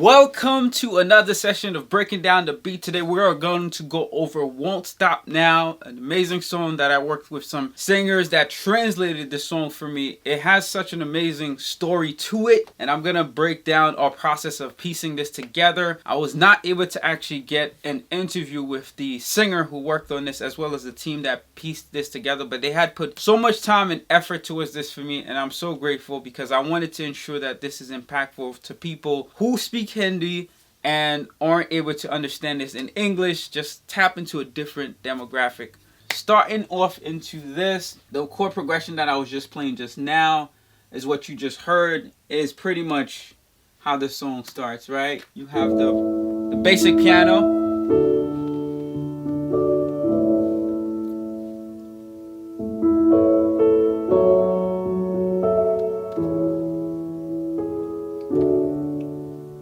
Welcome to another session of Breaking Down the Beat. Today we are going to go over Won't Stop Now, an amazing song that I worked with some singers that translated the song for me. It has such an amazing story to it, and I'm going to break down our process of piecing this together. I was not able to actually get an interview with the singer who worked on this as well as the team that pieced this together, but they had put so much time and effort towards this for me, and I'm so grateful because I wanted to ensure that this is impactful to people who speak Hindi and aren't able to understand this in English. Just tap into a different demographic. Starting off into this, the chord progression that I was just playing just now is what you just heard, is pretty much how the song starts, right? You have the basic piano.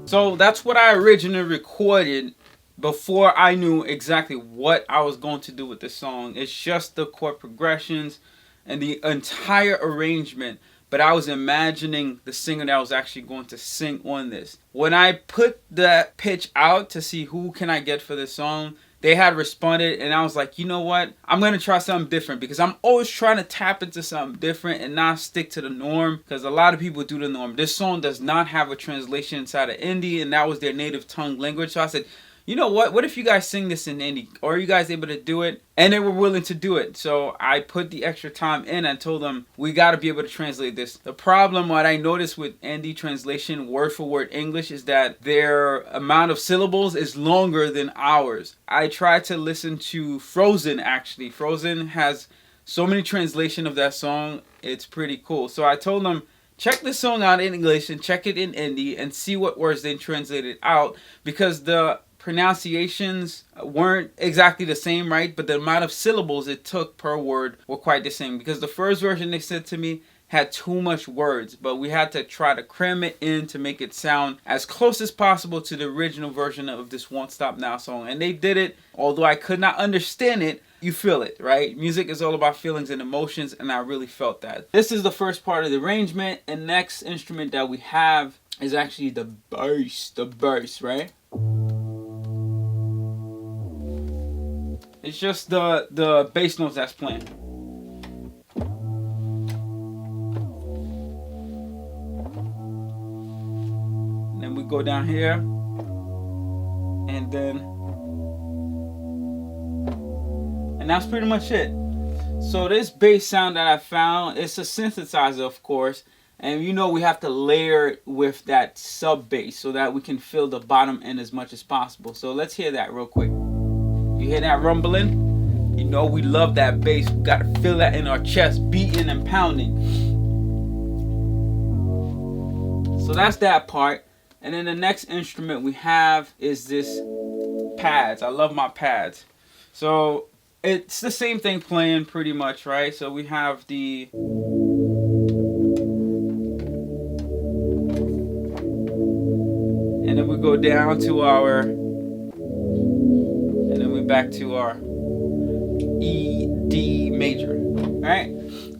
So that's what I originally recorded before I knew exactly what I was going to do with the song. It's just the chord progressions and the entire arrangement, but I was imagining the singer that was actually going to sing on this. When I put that pitch out to see who can I get for this song, they had responded, and I was like, you know what? I'm going to try something different because I'm always trying to tap into something different and not stick to the norm, because a lot of people do the norm. This song does not have a translation inside of Hindi, and that was their native tongue language. So I said, you know what if you guys sing this in Hindi? Or are you guys able to do it? And they were willing to do it. So I put the extra time in and told them, we got to be able to translate this. The problem, what I noticed with Hindi translation, word for word English, is that their amount of syllables is longer than ours. I tried to listen to Frozen, actually. Frozen has so many translation of that song. It's pretty cool. So I told them, check this song out in English and check it in Hindi and see what words they translated out, because the pronunciations weren't exactly the same, right? But the amount of syllables it took per word were quite the same, because the first version they said to me had too much words, but we had to try to cram it in to make it sound as close as possible to the original version of this Won't Stop Now song. And they did it. Although I could not understand it, you feel it, right? Music is all about feelings and emotions, and I really felt that. This is the first part of the arrangement, and next instrument that we have is actually the bass, right? It's just the bass notes that's playing. And then we go down here, and that's pretty much it. So this bass sound that I found, it's a synthesizer, of course, and you know we have to layer it with that sub bass so that we can fill the bottom end as much as possible. So let's hear that real quick. You hear that rumbling? You know we love that bass. We gotta feel that in our chest, beating and pounding. So that's that part. And then the next instrument we have is this pads. I love my pads. So it's the same thing playing pretty much, right? So we have the and then we go down to our, and then we back to our E, D major, right?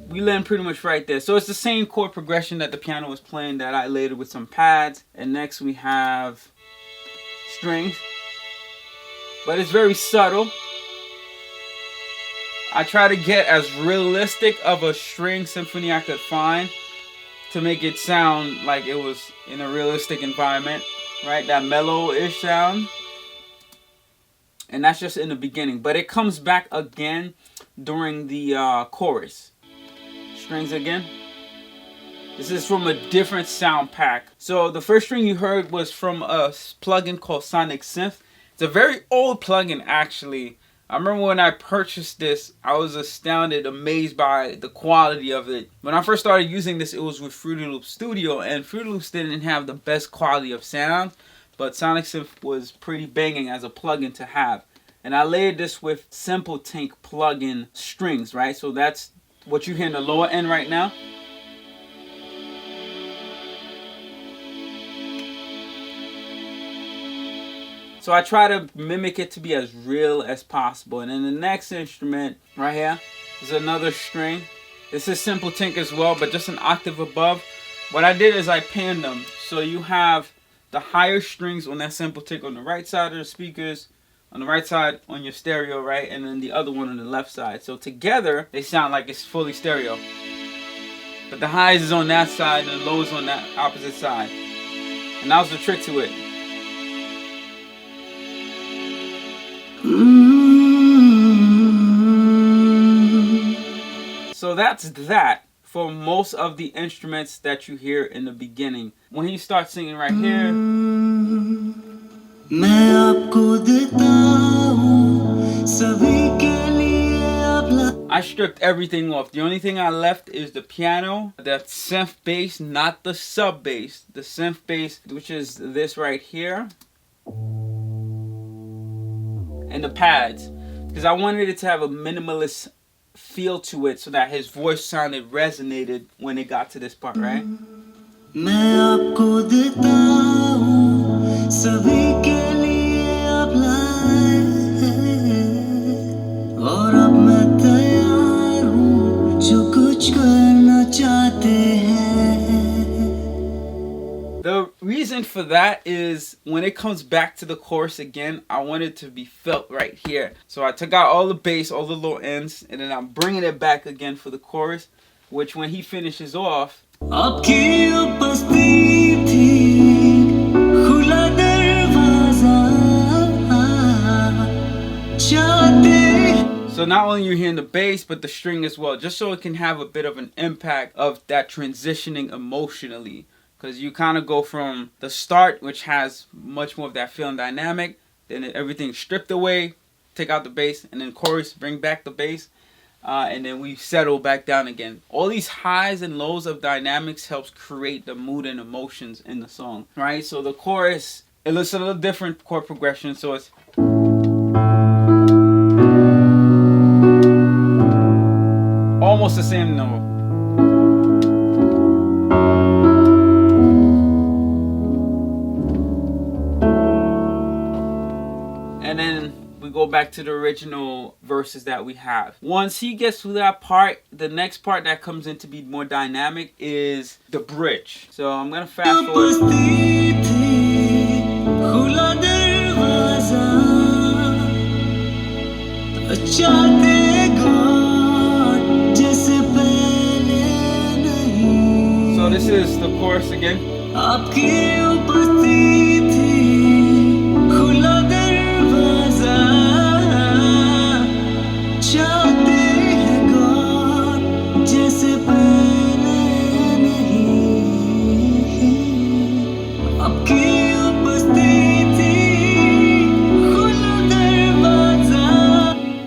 We land pretty much right there. So it's the same chord progression that the piano was playing that I layered with some pads. And next we have strings, but it's very subtle. I try to get as realistic of a string symphony I could find to make it sound like it was in a realistic environment, right? That mellow-ish sound. And that's just in the beginning, but it comes back again during the chorus. Strings again. This is from a different sound pack. So the first string you heard was from a plugin called Sonic Synth. It's a very old plugin, actually. I remember when I purchased this, I was astounded, amazed by the quality of it. When I first started using this, it was with Fruity Loops Studio, and Fruity Loops didn't have the best quality of sound, but Sonic Synth was pretty banging as a plugin to have. And I layered this with Simple Tank plugin strings, right? So that's what you hear in the lower end right now. So I try to mimic it to be as real as possible. And then the next instrument right here is another string. This is Simple Tank as well, but just an octave above. What I did is I panned them. So you have the higher strings on that sample take on the right side of the speakers, on the right side on your stereo, right? And then the other one on the left side. So together, they sound like it's fully stereo. But the highs is on that side and the lows on that opposite side. And that was the trick to it. So that's that for most of the instruments that you hear in the beginning. When he starts singing right here, I stripped everything off. The only thing I left is the piano, the synth bass, not the sub bass. The synth bass, which is this right here, and the pads, because I wanted it to have a minimalist feel to it so that his voice resonated when it got to this part, right? The reason for that is when it comes back to the chorus again, I want it to be felt right here. So I took out all the bass, all the low ends, and then I'm bringing it back again for the chorus, which when he finishes off, so not only you're hearing the bass, but the string as well, just so it can have a bit of an impact of that transitioning emotionally. Because you kind of go from the start, which has much more of that feeling dynamic, then everything's stripped away, take out the bass, and then chorus, bring back the bass, and then we settle back down again. All these highs and lows of dynamics helps create the mood and emotions in the song, right? So the chorus, it looks a little different chord progression, so it's almost the same note. And then we go back to the original verses that we have. Once he gets through that part, the next part that comes in to be more dynamic is the bridge. So I'm going to fast forward. So this is the chorus again.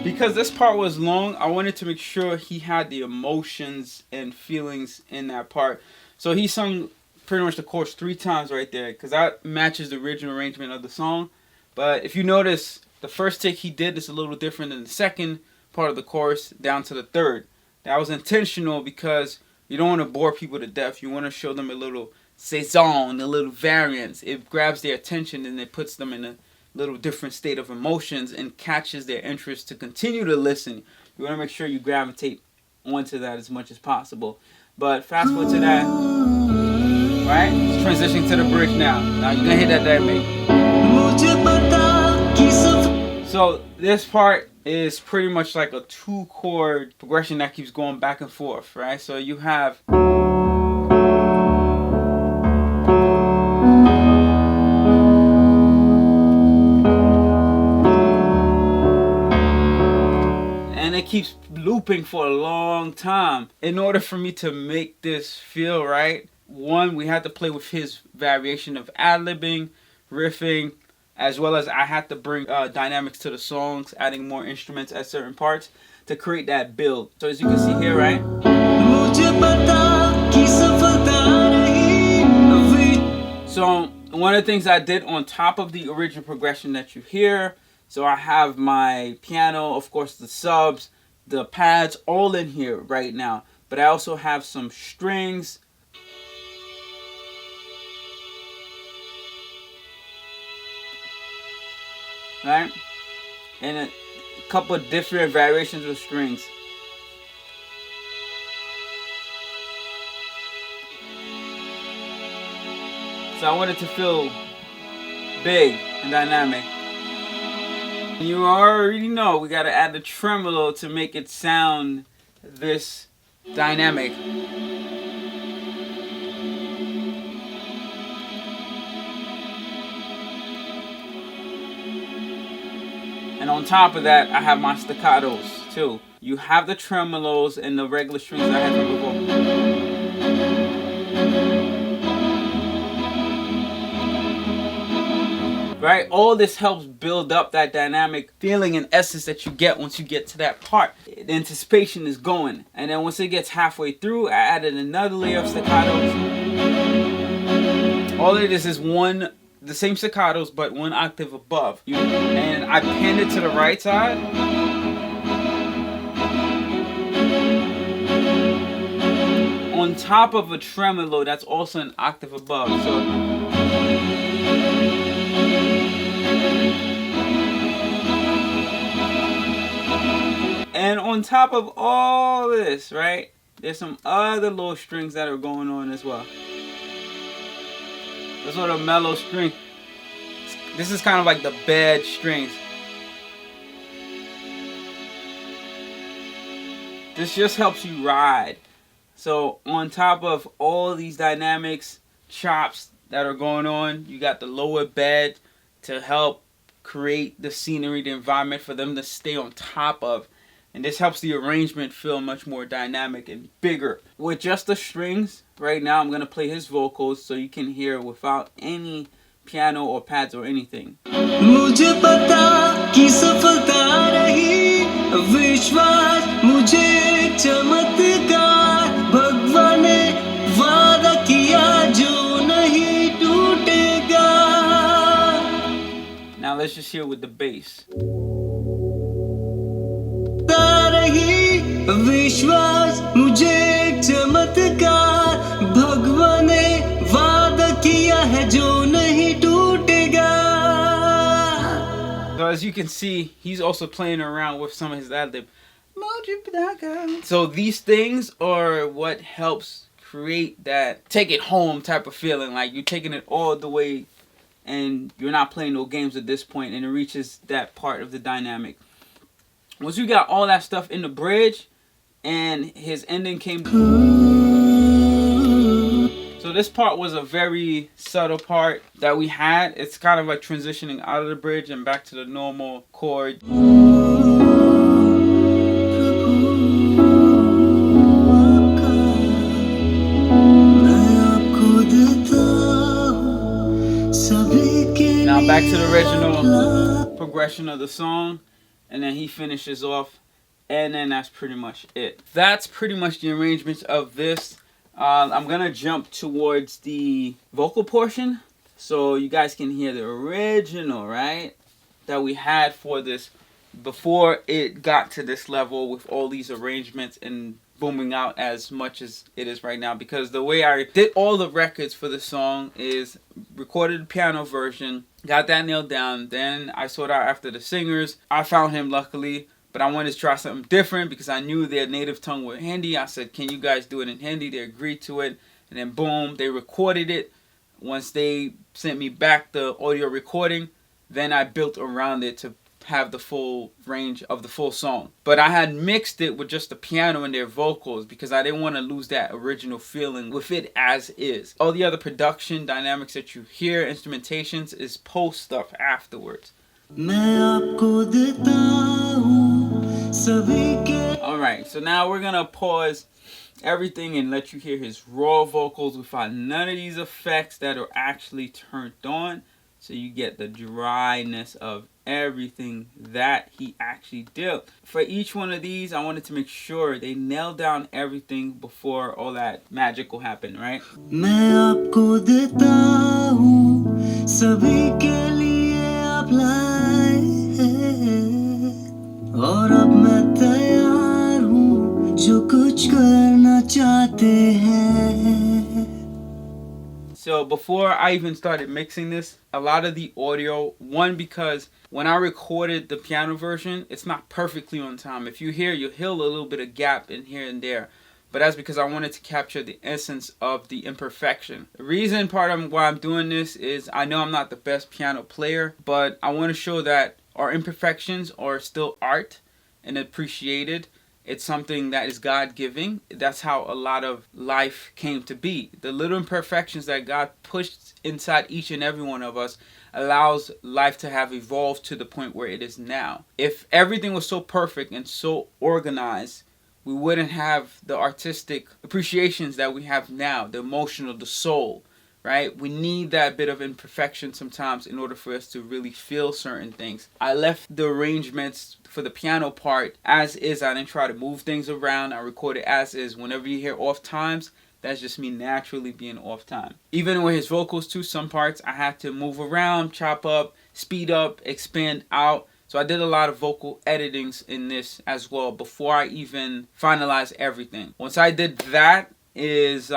Because this part was long, I wanted to make sure he had the emotions and feelings in that part. So he sung pretty much the chorus 3 times right there, because that matches the original arrangement of the song. But if you notice, the first take he did is a little different than the second part of the chorus down to the third. That was intentional because you don't want to bore people to death. You want to show them a little saison, a little variance. It grabs their attention and it puts them in a little different state of emotions and catches their interest to continue to listen. You want to make sure you gravitate onto that as much as possible. But fast forward to that, right? Let's transition to the bridge now. Now you're gonna hit that dynamic. So this part is pretty much like a 2-chord progression that keeps going back and forth, right? So you have it keeps looping for a long time. In order for me to make this feel right, one, we had to play with his variation of ad-libbing, riffing, as well as I had to bring dynamics to the songs, adding more instruments at certain parts to create that build. So as you can see here, right? So one of the things I did on top of the original progression that you hear, so I have my piano, of course the subs, the pads, all in here right now. But I also have some strings. Right? And a couple of different variations of strings. So I want it to feel big and dynamic. You already know we gotta add the tremolo to make it sound this dynamic. And on top of that, I have my staccatos too. You have the tremolos and the regular strings I had from before. Right? All this helps build up that dynamic feeling and essence that you get once you get to that part. The anticipation is going. And then once it gets halfway through, I added another layer of staccatos. All it is the same staccatos, but one octave above. And I panned it to the right side. On top of a tremolo that's also an octave above. So and on top of all this, right, there's some other little strings that are going on as well. Those are the mellow string. This is kind of like the bed strings. This just helps you ride. So on top of all these dynamics, chops that are going on, you got the lower bed to help create the scenery, the environment for them to stay on top of. And this helps the arrangement feel much more dynamic and bigger. With just the strings, right now I'm going to play his vocals so you can hear without any piano or pads or anything. मुझे पता कि सफलता रही विश्वास मुझे चमत्कार भगवान ने वादा किया जो नहीं टूटेगा. Now let's just hear with the bass. विश्वास मुझे चमत्कार भगवान ने वादा किया है जो नहीं टूटेगा. So as you can see, he's also playing around with some of his ad-lib. So these things are what helps create that take it home type of feeling, like you're taking it all the way and you're not playing no games at this point, and it reaches that part of the dynamic. Once you got all that stuff in the bridge and his ending came. So this part was a very subtle part that we had. It's kind of like transitioning out of the bridge and back to the normal chord. Now back to the original progression of the song. And then he finishes off, and then that's pretty much it. That's pretty much the arrangements of this. I'm gonna jump towards the vocal portion so you guys can hear the original, right, that we had for this before it got to this level with all these arrangements and booming out as much as it is right now. Because the way I did all the records for the song is recorded the piano version, got that nailed down, then I sought out after the singers. I found him luckily, but I wanted to try something different because I knew their native tongue was Hindi. I said, can you guys do it in Hindi? They agreed to it, and then boom, they recorded it. Once they sent me back the audio recording, then I built around it to have the full range of the full song. But I had mixed it with just the piano and their vocals because I didn't want to lose that original feeling with it as is. All the other production dynamics that you hear, instrumentations, is post stuff afterwards. Alright, so now we're gonna pause everything and let you hear his raw vocals without none of these effects that are actually turned on, so you get the dryness of everything that he actually did. For each one of these, I wanted to make sure they nailed down everything before all that magical happened, right? So before I even started mixing this, a lot of the audio, one, because when I recorded the piano version, it's not perfectly on time. If you hear, you'll hear a little bit of gap in here and there. but that's because I wanted to capture the essence of the imperfection. The reason part of why I'm doing this is I know I'm not the best piano player, but I want to show that our imperfections are still art and appreciated. It's something that is God-giving. That's how a lot of life came to be. The little imperfections that God pushed inside each and every one of us allows life to have evolved to the point where it is now. If everything was so perfect and so organized, we wouldn't have the artistic appreciations that we have now, the emotional, the soul, right? We need that bit of imperfection sometimes in order for us to really feel certain things. I left the arrangements for the piano part as is. I didn't try to move things around. I recorded as is. Whenever you hear off times, that's just me naturally being off time. Even with his vocals too, some parts I had to move around, chop up, speed up, expand out. So I did a lot of vocal editings in this as well before I even finalized everything. Once I did that is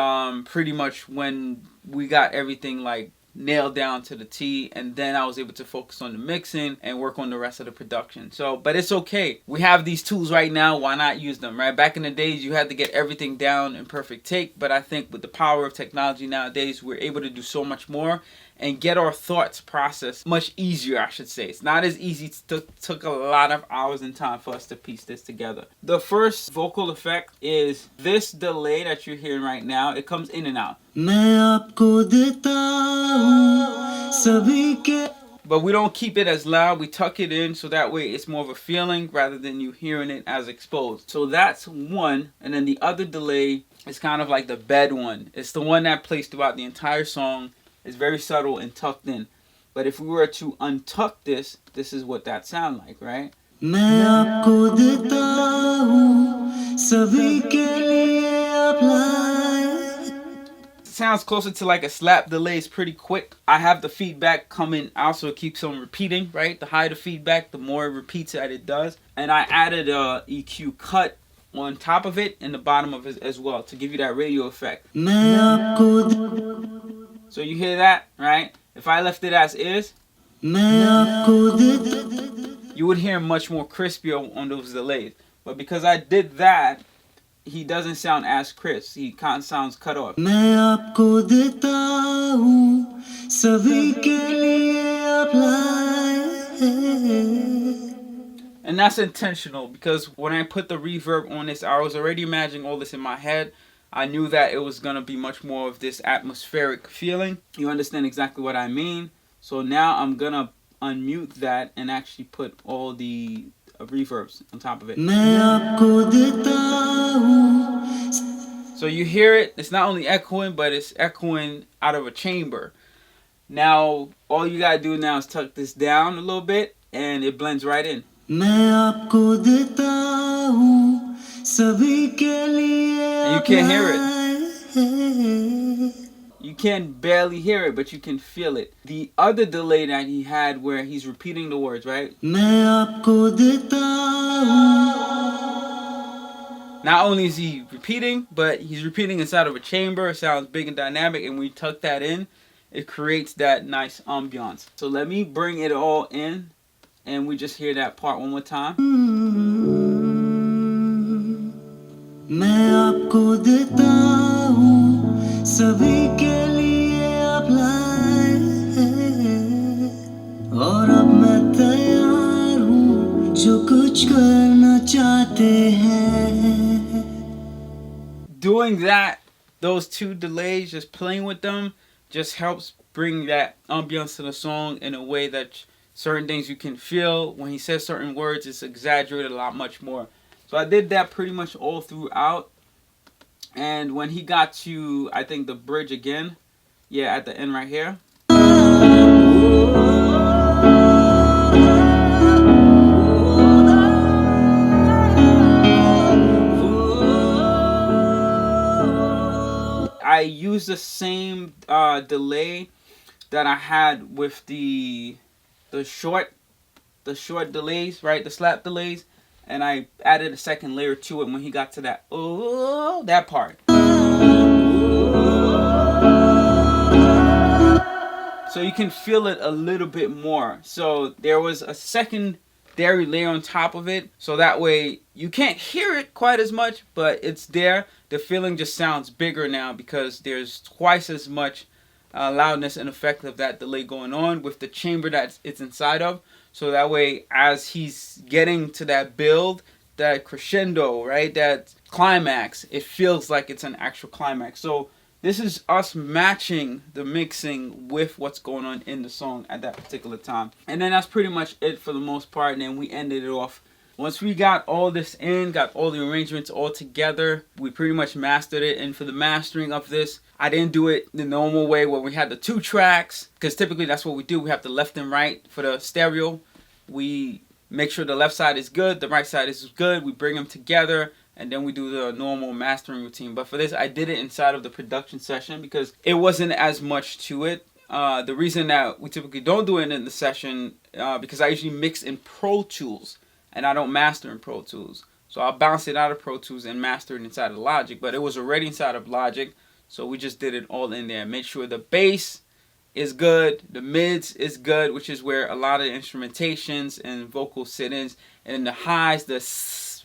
pretty much when we got everything like nailed down to the T, and then I was able to focus on the mixing and work on the rest of the production. So, but it's okay. We have these tools right now. Why not use them, right? Back in the days, you had to get everything down in perfect take, but I think with the power of technology nowadays, we're able to do so much more and get our thoughts processed much easier, I should say. It's not as easy. It took a lot of hours and time for us to piece this together. The first vocal effect is this delay that you're hearing right now. It comes in and out. But we don't keep it as loud. We tuck it in so that way it's more of a feeling rather than you hearing it as exposed. So that's one. And then the other delay is kind of like the bed one. It's the one that plays throughout the entire song. It's very subtle and tucked in. But if we were to untuck this, this is what that sound like, right? Sounds closer to like a slap delay. It's pretty quick. I have the feedback coming out, so it keeps on repeating, right? The higher the feedback, the more it repeats that it does. And I added a EQ cut on top of it and the bottom of it as well to give you that radio effect. So you hear that, right? If I left it as is, you would hear much more crispier on those delays. But because I did that, he doesn't sound as crisp. He kind of sounds cut off. And that's intentional because when I put the reverb on this, I was already imagining all this in my head. I knew that it was going to be much more of this atmospheric feeling. You understand exactly what I mean. So now I'm going to unmute that and actually put all the reverbs on top of it. So you hear it. It's not only echoing, but it's echoing out of a chamber. Now, all you got to do now is tuck this down a little bit and it blends right in. And you can't hear it. You can barely hear it, but you can feel it. The other delay that he had where he's repeating the words, right? Not only is he repeating, but he's repeating inside of a chamber. It sounds big and dynamic, and when we tuck that in, it creates that nice ambiance. So let me bring it all in, and we just hear that part one more time. Doing that, those two delays, just playing with them, just helps bring that ambiance to the song in a way that certain things you can feel. When he says certain words, it's exaggerated a lot much more. So I did that pretty much all throughout. And when he got to, I think, the bridge again, yeah, at the end right here. I used the same delay that I had with the short delays, right? The slap delays. And I added a second layer to it when he got to that, oh, that part. So you can feel it a little bit more. So there was a second dairy layer on top of it, so that way you can't hear it quite as much, but it's there. The feeling just sounds bigger now because there's twice as much loudness and effect of that delay going on with the chamber that it's inside of. So that way, as he's getting to that build, that crescendo, right, that climax, it feels like it's an actual climax. So this is us matching the mixing with what's going on in the song at that particular time. And then that's pretty much it for the most part. And then we ended it off. Once we got all this in, got all the arrangements all together, we pretty much mastered it. And for the mastering of this, I didn't do it the normal way where we had the 2 tracks, because typically that's what we do. We have the left and right for the stereo. We make sure the left side is good, the right side is good. We bring them together, and then we do the normal mastering routine. But for this, I did it inside of the production session because it wasn't as much to it. The reason that we typically don't do it in the session, because I usually mix in Pro Tools, and I don't master in Pro Tools. So I'll bounce it out of Pro Tools and master it inside of Logic. But it was already inside of Logic, so we just did it all in there. Make sure the bass is good, the mids is good, which is where a lot of the instrumentations and vocal sit-ins, and the highs, the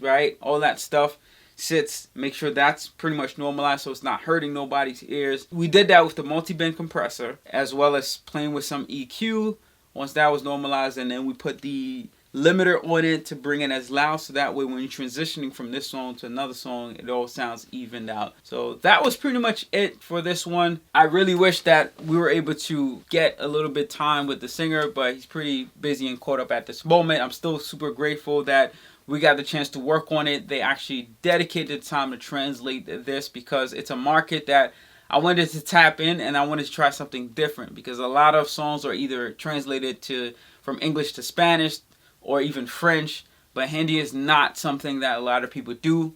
right, all that stuff sits. Make sure that's pretty much normalized so it's not hurting nobody's ears. We did that with the multi-band compressor as well as playing with some EQ once that was normalized, and then we put the limiter on it to bring it as loud, so that way when you're transitioning from this song to another song, it all sounds evened out. So that was pretty much it for this one. I really wish that we were able to get a little bit time with the singer, but he's pretty busy and caught up at this moment. I'm still super grateful that we got the chance to work on it. They actually dedicated time to translate this because it's a market that I wanted to tap in, and I wanted to try something different because a lot of songs are either translated from English to Spanish or even French, but Hindi is not something that a lot of people do.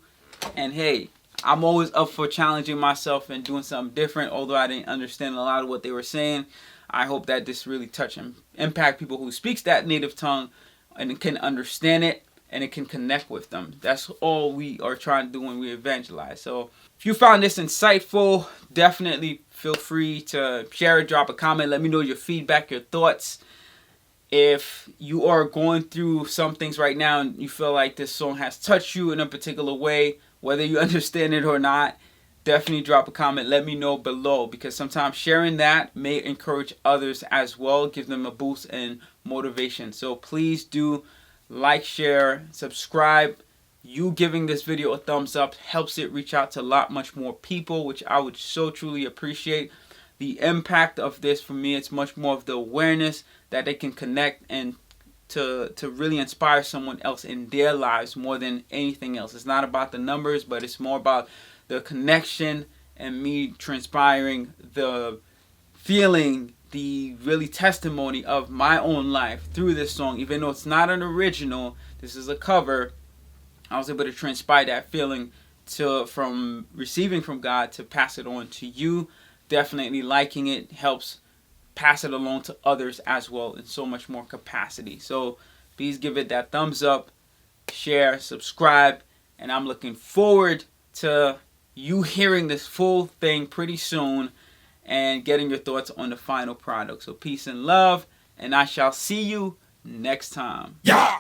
And hey, I'm always up for challenging myself and doing something different, although I didn't understand a lot of what they were saying. I hope that this really touch and impact people who speaks that native tongue and can understand it and it can connect with them. That's all we are trying to do when we evangelize. So if you found this insightful, definitely feel free to share it, drop a comment, let me know your feedback, your thoughts. If you are going through some things right now and you feel like this song has touched you in a particular way, whether you understand it or not, definitely drop a comment. Let me know below, because sometimes sharing that may encourage others as well, give them a boost and motivation. So please do like, share, subscribe. You giving this video a thumbs up helps it reach out to a lot much more people, which I would so truly appreciate. The impact of this for me, it's much more of the awareness that they can connect and to really inspire someone else in their lives more than anything else. It's not about the numbers, but it's more about the connection and me transpiring the feeling, the really testimony of my own life through this song. Even though it's not an original, this is a cover, I was able to transpire that feeling from receiving from God to pass it on to you. Definitely liking it helps pass it along to others as well in so much more capacity. So please give it that thumbs up, share, subscribe, and I'm looking forward to you hearing this full thing pretty soon and getting your thoughts on the final product. So peace and love, and I shall see you next time. Yeah!